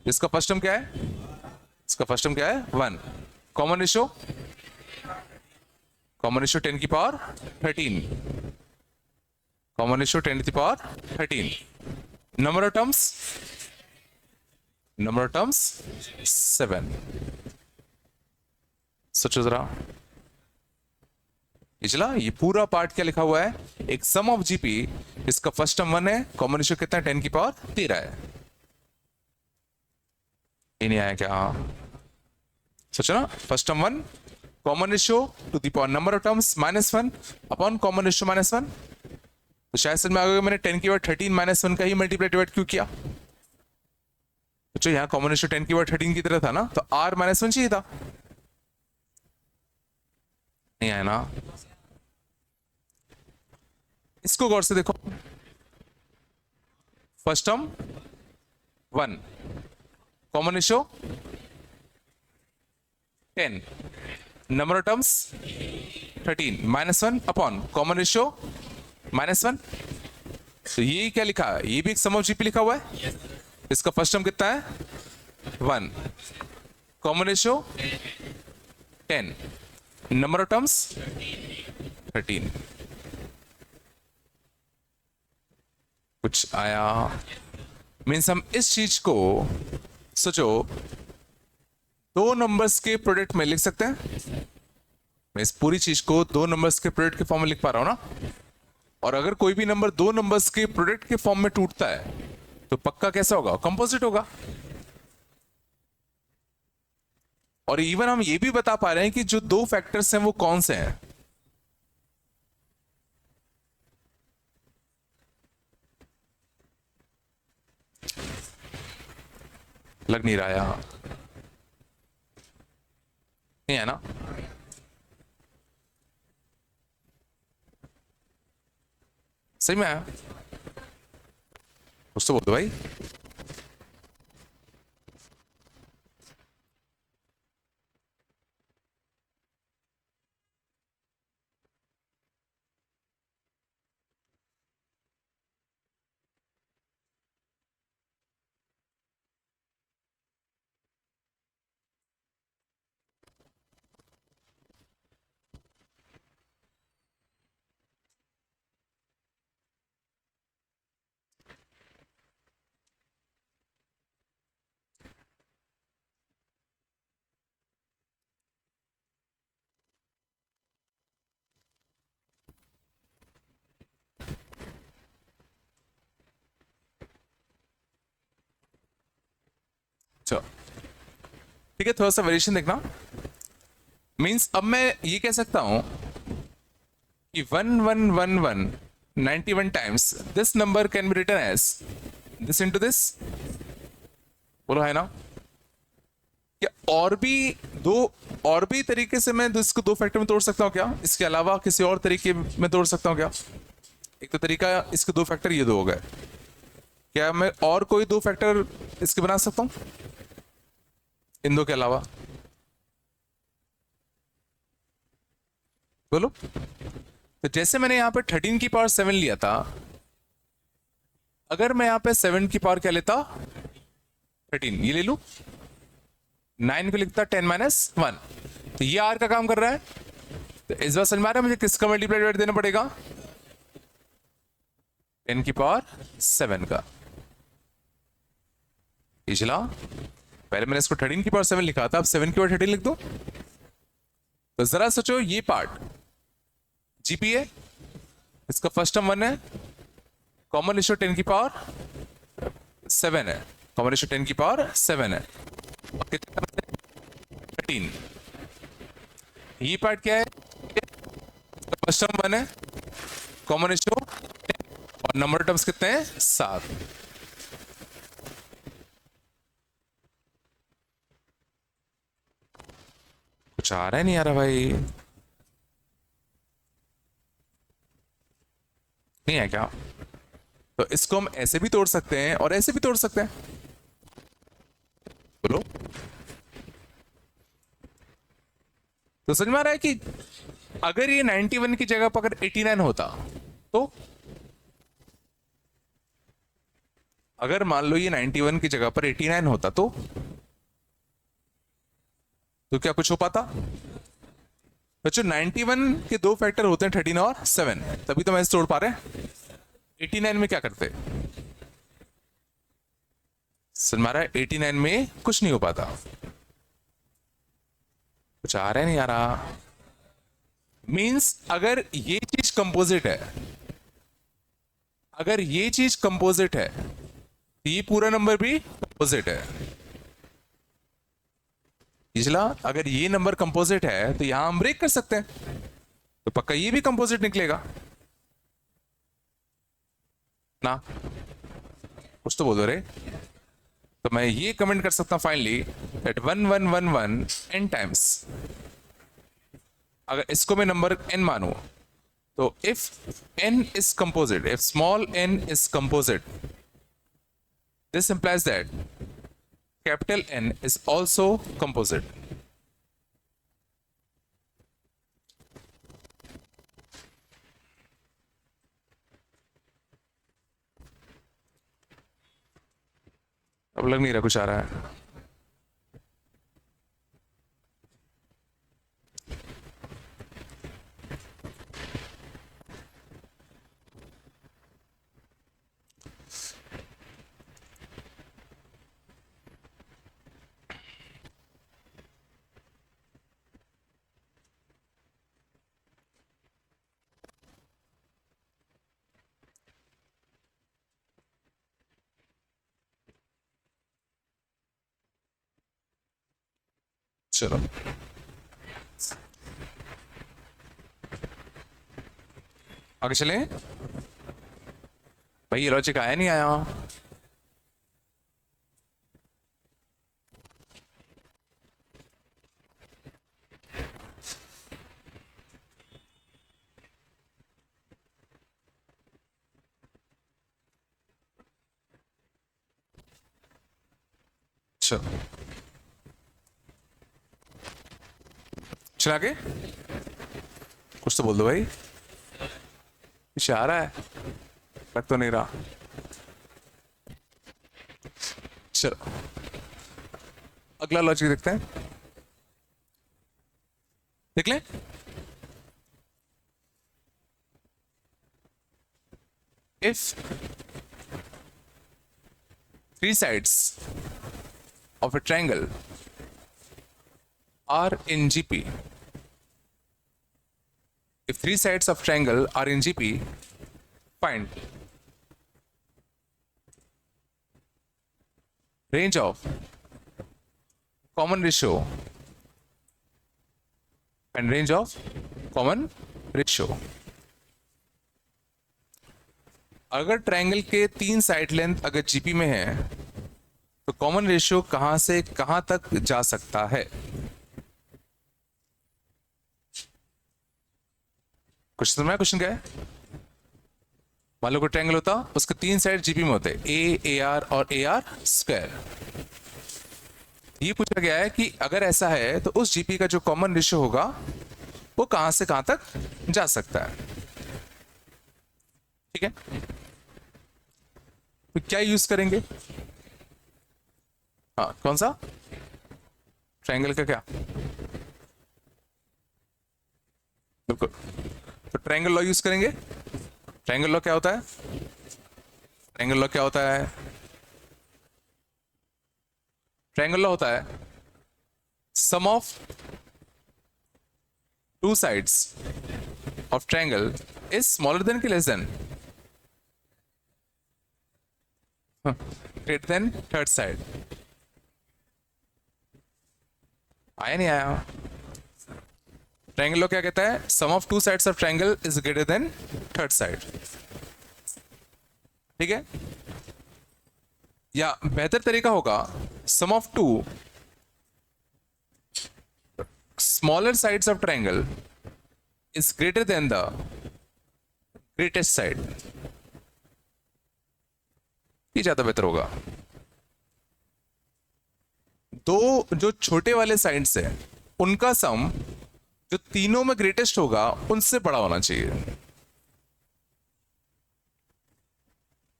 इसका फर्स्ट टर्म क्या है? इसका फर्स्ट टर्म क्या है? 1। कॉमन रेशियो 10 की पावर 13, कॉमन रेशियो 10 की पावर 13। Number of terms 7। सोचो जरा, चला ये पूरा पार्ट क्या लिखा हुआ है? एक सम ऑफ जीपी, इसका फर्स्ट टर्म 1 है, कॉमन रेशियो कितना है? 10 की पावर 13 है। ये नहीं आया क्या? सोचो ना, first term 1, common ratio two the power number of terms -1 upon common ratio -1। तो शायद समझ में आ गया मैंने 10 की पावर 13 -1 का ही मल्टीप्लाई डिवाइड क्यों किया। तो यहां कॉमन रेशियो 10 की पावर 13 की तरह था ना, तो r -1 चाहिए था। नहीं आया ना? इसको गौर से देखो, first term 1, common ratio 10, number of terms 13 -1 upon common ratio -1। तो ये क्या लिखा है? ये भी एक सम ऑफ जीपी लिखा हुआ है। इसका फर्स्ट टर्म कितना है? 1, common ratio 10, number of terms 13। कुछ आया? मीन्स हम इस चीज को सोचो 2 नंबर्स के प्रोडक्ट में लिख सकते हैं। मैं इस पूरी चीज को 2 नंबर्स के प्रोडक्ट के फॉर्म में लिख पा रहा हूं ना। और अगर कोई भी नंबर 2 नंबर्स के प्रोडक्ट के फॉर्म में टूटता है, तो पक्का कैसा होगा, कंपोजिट होगा। और इवन हम ये भी बता पा रहे हैं कि जो दो फैक्टर्स हैं वो कौन से हैं। लग नहीं रहा है यहां, नहीं है ना। सही में आया, कुछ तो बोल दो भाई। चलो ठीक है, थोड़ा सा वेरिएशन देखना। मींस अब मैं ये कह सकता हूं कि 1111 91 times this number can be written as this into this. बोलो है ना। क्या और भी दो, और भी तरीके से मैं इसको दो फैक्टर में तोड़ सकता हूं क्या, इसके अलावा किसी और तरीके में तोड़ सकता हूं क्या। एक तो तरीका इसके दो फैक्टर ये दो हो गए, क्या मैं और कोई दो फैक्टर इसके बना सकता हूं इन दो के अलावा। बोलो। तो जैसे मैंने यहां पे 13 की पावर 7 लिया था, अगर मैं यहां पे 7 की पावर क्या लेता 13, ये ले लू, 9 को लिखता 10 माइनस 1, तो ये आर का काम कर रहा है। तो इस बार समझ में आ रहा है मुझे किसका मल्टीप्लाई देना पड़ेगा, 10 की पावर 7 का। पिछला पहले मैंने इसको 13 की पावर 7 लिखा था, अब 7 की पावर 13 लिख दो। तो जरा सोचो, ये पार्ट जीपी है, इसका फर्स्ट टर्म 1 है, कॉमन रेशियो 10 की पावर 7 है, कॉमन रेशियो 10 की पावर 7 है, और कितना 13। ये पार्ट क्या है, फर्स्ट टर्म 1 है, कॉमन रेशियो 10, और नंबर टर्म्स कितने हैं 7। कुछ आ रहा है नहीं आ रहा भाई, नहीं है क्या। तो इसको हम ऐसे भी तोड़ सकते हैं और ऐसे भी तोड़ सकते हैं। बोलो। तो समझ में आ रहा है कि अगर ये 91 की जगह पर अगर 89 होता, तो अगर मान लो ये 91 की जगह पर 89 होता तो क्या कुछ हो पाता। बच्चों 91 के दो फैक्टर होते हैं 13 और 7, तभी तो मैं इसे तोड़ पा रहे हैं। 89 में क्या करते, समझ में आ रहा है, 89 में कुछ नहीं हो पाता। कुछ आ रहा है नहीं आ रहा। मींस अगर ये चीज कंपोजिट है, अगर ये चीज कंपोजिट है तो ये पूरा नंबर भी कंपोजिट है। पिछला अगर ये नंबर कंपोजिट है तो यहां हम ब्रेक कर सकते हैं, तो पक्का ये भी कंपोजिट निकलेगा ना। कुछ तो बोल दो रे। तो मैं ये कमेंट कर सकता हूं फाइनली दैट 1111 n टाइम्स, अगर इसको मैं नंबर n मानूं, तो if n is composite, if small n is composite, this implies that capital N is also composite. अब लग नहीं रहा कुछ आ रहा है। चलो आगे चले भाई, ये लॉजिक आया नहीं आया? चलो चल आगे, कुछ तो बोल दो भाई, पीछे आ रहा है, लग तो नहीं रहा। चलो अगला लॉजिक देखते हैं, देख ले। If three sides of a triangle are in GP, if three sides of triangle are in GP, find range of common ratio and range of common ratio। अगर ट्रायंगल के 3 साइड लेंथ अगर GP में है तो common ratio कहां से कहां तक जा सकता है? कुछ समझ में? क्वेश्चन क्या है? मान लो कोई ट्रायंगल होता, उसके 3 साइड जीपी में होते, ए आर और ए आर स्क्वायर। ये पूछा गया है कि अगर ऐसा है तो उस जीपी का जो कॉमन रेशियो होगा वो कहां से कहां तक जा सकता है। ठीक है, तो क्या यूज करेंगे? हाँ, कौन सा? ट्रायंगल का क्या? बिल्कुल, तो ट्रायंगल लॉ यूज करेंगे। ट्रायंगल लॉ क्या होता है? ट्रायंगल लॉ क्या होता है? ट्रायंगल लॉ होता है sum of two sides of triangle is smaller than कि less than? Greater than third side. आया नहीं आया? ट्रायंगल लॉ क्या कहता है? Sum of two sides of triangle is greater than third side. ठीक है, या बेहतर तरीका होगा sum of two smaller sides of triangle is greater than the greatest side. ये ज्यादा बेहतर होगा। दो जो छोटे वाले साइड्स हैं उनका सम जो तीनों में ग्रेटेस्ट होगा उनसे बड़ा होना चाहिए।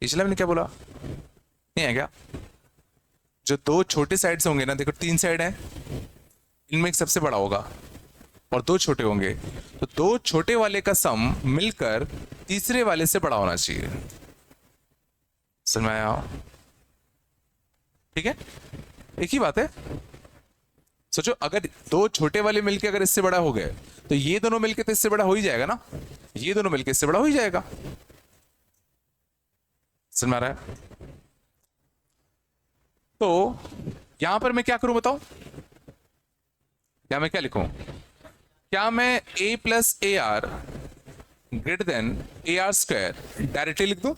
पिछले मैंने क्या बोला? नहीं है क्या? जो दो छोटे साइड्स होंगे ना, देखो 3 साइड है, इनमें एक सबसे बड़ा होगा और 2 छोटे होंगे, तो 2 छोटे वाले का सम मिलकर तीसरे वाले से बड़ा होना चाहिए। समझ में आया? ठीक है, एक ही बात है। सोचो अगर 2 छोटे वाले मिलके अगर इससे बड़ा हो गए तो ये दोनों मिलके तो इससे बड़ा हो ही जाएगा ना, ये दोनों मिलके इससे बड़ा हो ही जाएगा। समझ में आ रहा है? तो यहां पर मैं क्या करूं बताओ? या मैं क्या लिखूं? क्या मैं a plus A R greater than A R square directly लिख दूं,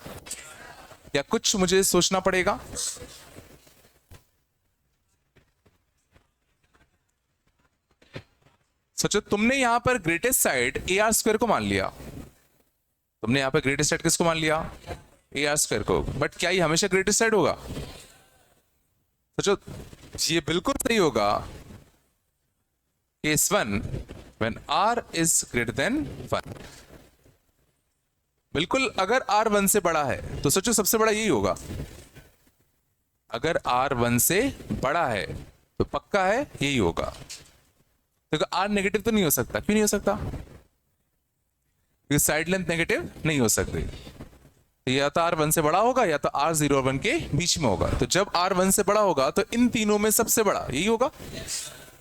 या कुछ मुझे सोचना पड़ेगा? सोचो तुमने यहां पर greatest side A R square को मान लिया, तुमने यहां पर ग्रेटेस्ट साइड किसको मान लिया? ए आर स्क्वायर को, बट क्या ये हमेशा ग्रेटेस्ट साइड होगा? सोचो, ये बिल्कुल सही होगा case 1 when r is greater then 1। बिल्कुल, अगर r 1 से बड़ा है तो सोचो सबसे बड़ा यही होगा। अगर r 1 से बड़ा है तो पक्का है यही होगा। देखो r नेगेटिव तो नहीं हो सकता। क्यों नहीं हो सकता? क्योंकि साइड लेंथ नेगेटिव नहीं हो सकती। या तो r 1 से बड़ा होगा या तो r 0 और 1 के बीच में होगा। तो जब r 1 से बड़ा होगा तो इन तीनों में सबसे बड़ा यही होगा।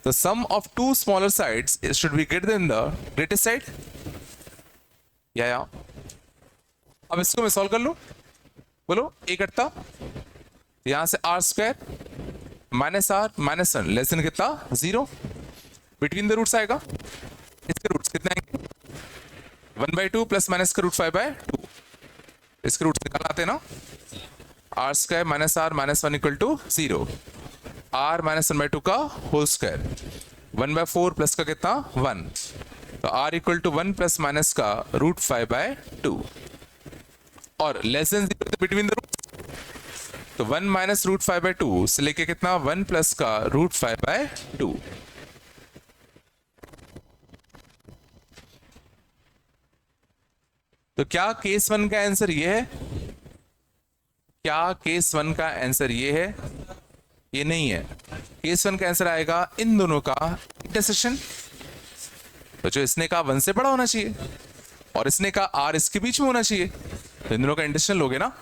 तो sum of two smaller sides should be greater than the greatest side. या अब इसको मैं सॉल्व कर लूं, बोलो a कटता, यहां से r square minus r minus 1 less than कितना? 0। बिटवीन द रूट्स आएगा, इसके रूट्स कितने आएंगे, 1/2 प्लस माइनस का रूट 5/2, इसके रूट्स निकाल आते हैं ना, R square minus R minus 1 equal to 0, R minus 1/2 का होल स्क्वायर, 1/4 प्लस का कितना 1, तो R equal to 1 plus minus का रूट 5/2, और less than 0 between the roots, तो 1 माइनस रूट 5/2 से लेके कितना 1 प्लस का रूट 5/2। तो क्या केस 1 का आंसर ये है, क्या केस 1 का आंसर ये है, ये नहीं है। केस 1 का आंसर आएगा इन दोनों का इंटरसेक्शन, तो जो इसने कहा 1 से बड़ा होना चाहिए और इसने कहा r इसके बीच में होना चाहिए, तो इन दोनों का इंटरसेक्शन लोगे ना,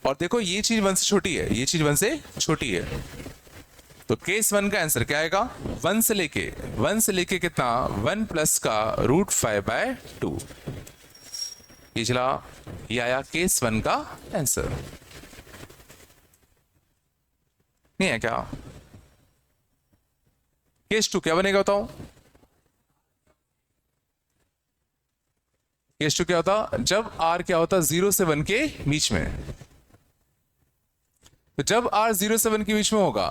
और देखो ये चीज 1 से छोटी है, ये चीज 1 से छोटी है, तो केस 1 का आंसर क्या आएगा, 1 से लेके कितना 1 प्लस का रूट 5/2, ये चला, ये आया केस 1 का आंसर। नहीं है क्या? केस 2 क्या बनेगा बताओ, केस 2 क्या होता, जब r क्या होता 0 से 1 के बीच में, तो जब r 0 से 1 के बीच में होगा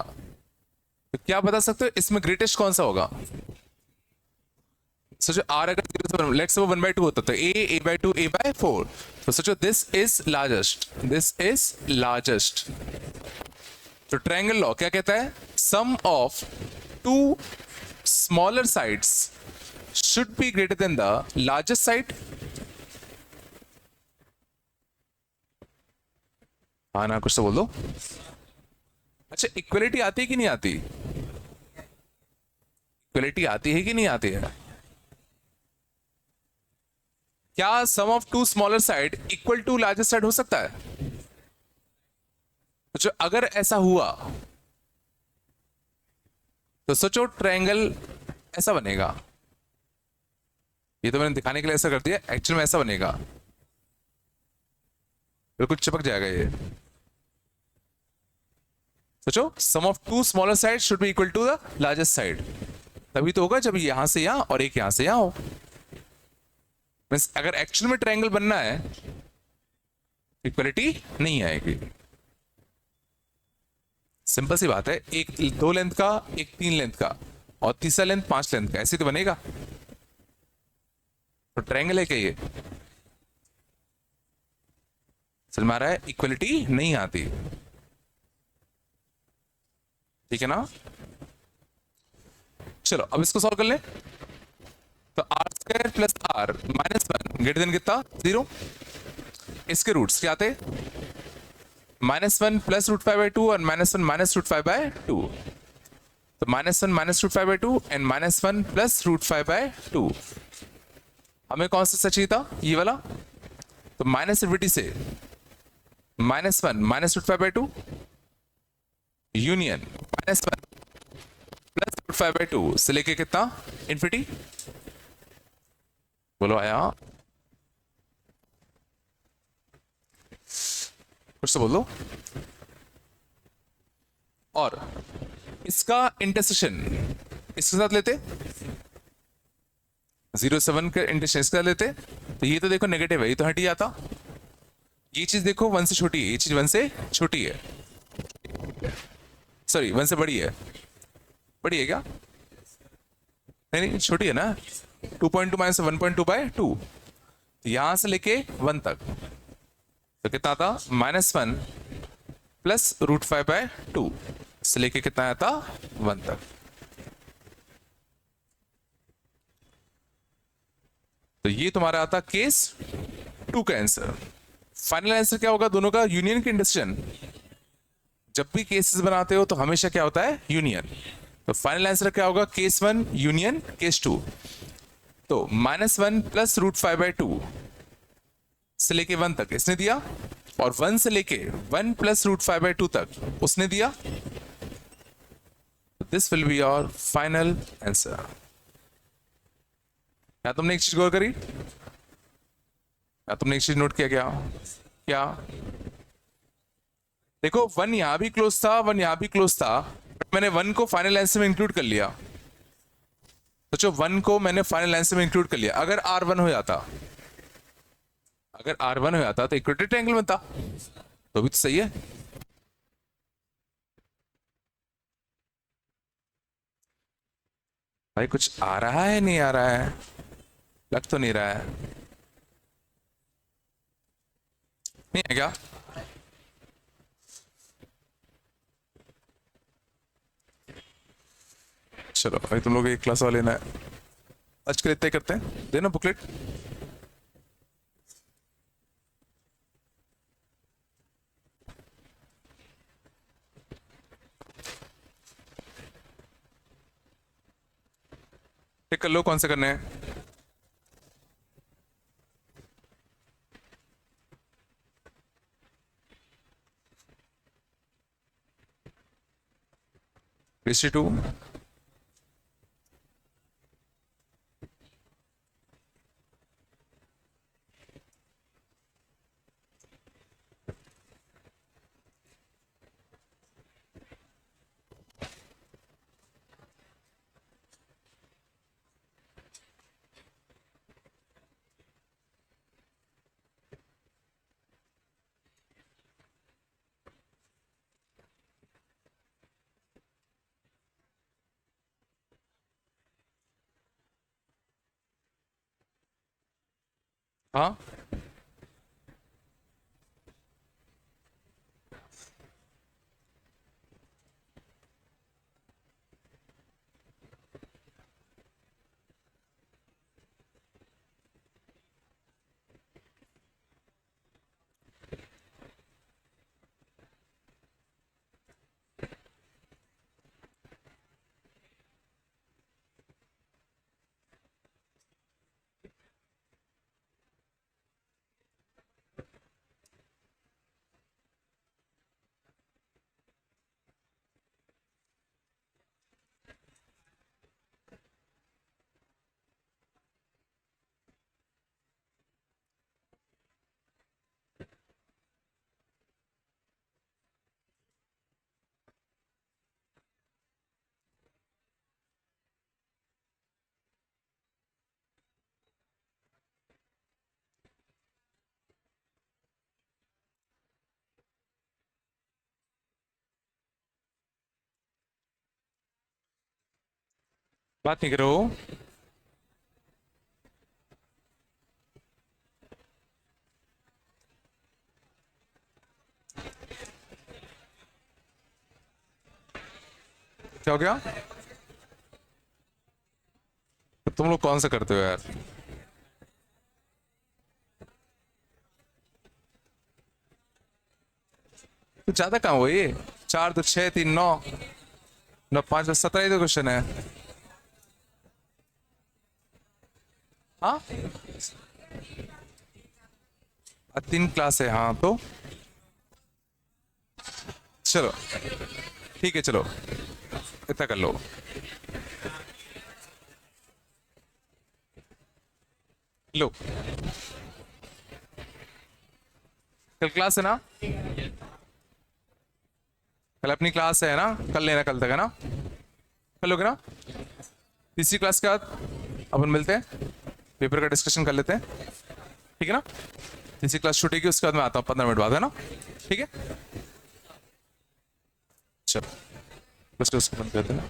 तो क्या बता सकते हो इसमें ग्रेटेस्ट कौन सा होगा, सोचो r अगर 0 से 1, लेट्स से 1/2 होता तो a/2 a/4, तो सोचो दिस इज लार्जेस्ट, तो ट्रायंगल लॉ क्या कहता है, sum of two smaller sides should be greater than the largest side. हाँ ना, कुछ तो बोल दो। अच्छा, इक्वलिटी आती है कि नहीं आती, इक्वलिटी आती है कि नहीं आती है, क्या sum of two smaller side equal to largest side हो सकता है, तो अगर ऐसा हुआ तो सोचो ट्रायंगल ऐसा बनेगा, ये तो मैंने दिखाने के लिए ऐसा कर दिया, एक्चुअल में ऐसा बनेगा, बिल्कुल चिपक जाएगा ये, सोचो sum of two smaller side should be equal to the largest side, तभी तो होगा जब यहां से यहां और एक यहां से यहां हो, मींस अगर एक्चुअल में ट्रायंगल बनना है इक्वलिटी नहीं आएगी, सिंपल सी बात है, एक 2 लेंथ का, एक 3 लेंथ का और तीसरा लेंथ 5 लेंथ का, ऐसे तो बनेगा, तो ट्रायंगल है क्या ये, समझ में आ रहा है, इक्वलिटी नहीं आती, ठीक है ना। चलो अब इसको सॉल्व कर ले, तो R square plus R minus 1 greater than कितना 0, इसके रूट्स क्या आते, -1 प्लस रूट 5/2 और -1 माइनस रूट 5/2, तो -1 minus root 5/2 and -1 plus root 5/2, हमें कौन सा चाहिए था, ये वाला, तो माइनस इन्फिनिटी से -1 minus root 5/2 union -1 plus root 5/2 से लेके कितना इन्फिनिटी, बोलो आया, कुछ तो बोल दो, और इसका इंटरसेक्शन इसके साथ लेते, 0 से 1 का इंटरसेक्शन इसके साथ लेते, तो ये तो देखो नेगेटिव है, ये तो हट ही जाता, ये चीज देखो 1 से छोटी है, ये चीज 1 से छोटी है, सॉरी 1 से बड़ी है, बड़ी है क्या, नहीं छोटी है ना, 2.2 माइनस 1.2/2, तो यहां से लेके 1 तक, तो कितना आता -1 प्लस रूट 5/2 से लेके कितना आता 1 तक, तो ये तुम्हारा आता केस 2 का आंसर। फाइनल आंसर क्या होगा, दोनों का यूनियन के इंटरसेक्शन, जब भी केसेस बनाते हो तो हमेशा क्या होता है यूनियन, तो फाइनल आंसर क्या होगा, केस 1 यूनियन केस 2, तो -1 प्लस रूट 5/2 से लेके 1 तक इसने दिया, और 1 से लेके 1 प्लस रूट 5/2 तक उसने दिया, this will be your final answer. क्या तुमने एक चीज गौर करी, क्या तुमने एक चीज नोट किया, क्या देखो 1 यहां भी क्लोज था, 1 यहां भी क्लोज था, बट मैंने 1 को फाइनल आंसर में इंक्लूड कर लिया, सोचो 1 को मैंने फाइनल आंसर में इंक्लूड कर लिया। अगर R1 हो जाता, अगर R1 हो जाता तो इक्वेटर ट्रायंगल बनता, तो भी तो सही है। भाई कुछ आ रहा है नहीं आ रहा है, लग तो नहीं रहा है, नहीं है क्या? चलो भाई तुम लोग एक क्लास वाले लेना है, आज के लिए इतना ही करते हैं, देना बुकलेट। टिक कर लो कौन से करने हैं। हिस्ट्री 2, हाँ बात नहीं करो। क्या हो गया? तो तुम लोग कौन सा करते हो यार? तो ज्यादा कहाँ हुआ ये? 4 2 6 3 9 9 5 17 ही तो क्वेश्चन है। हाँ 3 क्लास है, हाँ तो चलो ठीक है, चलो इतना कर लो। लो कल क्लास है ना, कल अपनी क्लास है ना, कल लेना, कल तक है ना, कल लोगे ना? तीसरी क्लास के बाद अपन मिलते हैं, पेपर का डिस्कशन कर लेते हैं, ठीक है ना? तीसरी क्लास छूटेगी, उसके बाद मैं आता हूँ 15 मिनट बाद, है ना? ठीक है चलो, बस बंद कर देना।